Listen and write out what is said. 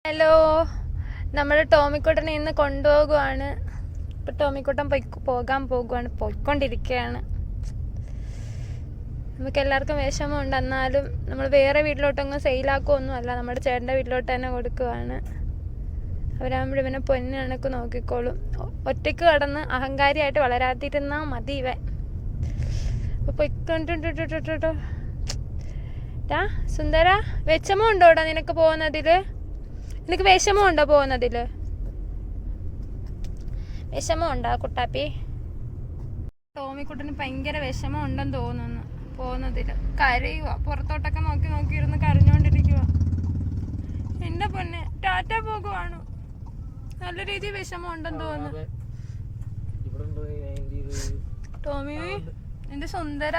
Hello, നമ്മുടെ ടോമിക്കുട്ടനെ ഇന്ന് കൊണ്ടുപോകുവാണ്. ഇപ്പൊ ടോമിക്കുട്ടൻ പോയിക്കൊണ്ടിരിക്കുകയാണ്. നമുക്ക് എല്ലാവർക്കും വിഷമമുണ്ട്. എന്നാലും നമ്മൾ വേറെ വീട്ടിലോട്ടൊന്നും സെയിലാക്കുമൊന്നും അല്ല, നമ്മുടെ ചേട്ടൻ്റെ വീട്ടിലോട്ട് തന്നെ കൊടുക്കുവാണ്. അവരാകുമ്പോൾ ഇവനെ പൊന്നു കണക്ക് നോക്കിക്കോളും. ഒറ്റയ്ക്ക് കടന്ന് അഹങ്കാരിയായിട്ട് വളരാതിരുന്നാൽ മതി ഇവൻ. അപ്പോൾ പൊയ്ക്കൊണ്ടിട്ടോ. സുന്ദര, വിഷമമുണ്ടോടാ നിനക്ക് പോകുന്നതിൽ? നിനക്ക് വിഷമമുണ്ടോ പോകുന്നതിൽ? വിഷമമുണ്ടോ കുട്ടാപ്പി? ടോമിക്കുട്ടന് ഭയങ്കര വിഷമമുണ്ടെന്ന് തോന്നുന്നു പോകുന്നതിൽ. കരയുക, പുറത്തോട്ടൊക്കെ നോക്കിയിരുന്ന് കരഞ്ഞോണ്ടിരിക്കുക. എന്റെ പൊന്നെ, ടാറ്റ പോകുവാണ്. നല്ല രീതിയിൽ വിഷമമുണ്ടെന്ന് തോന്നുന്നു. ടോമി, എന്റെ സുന്ദര.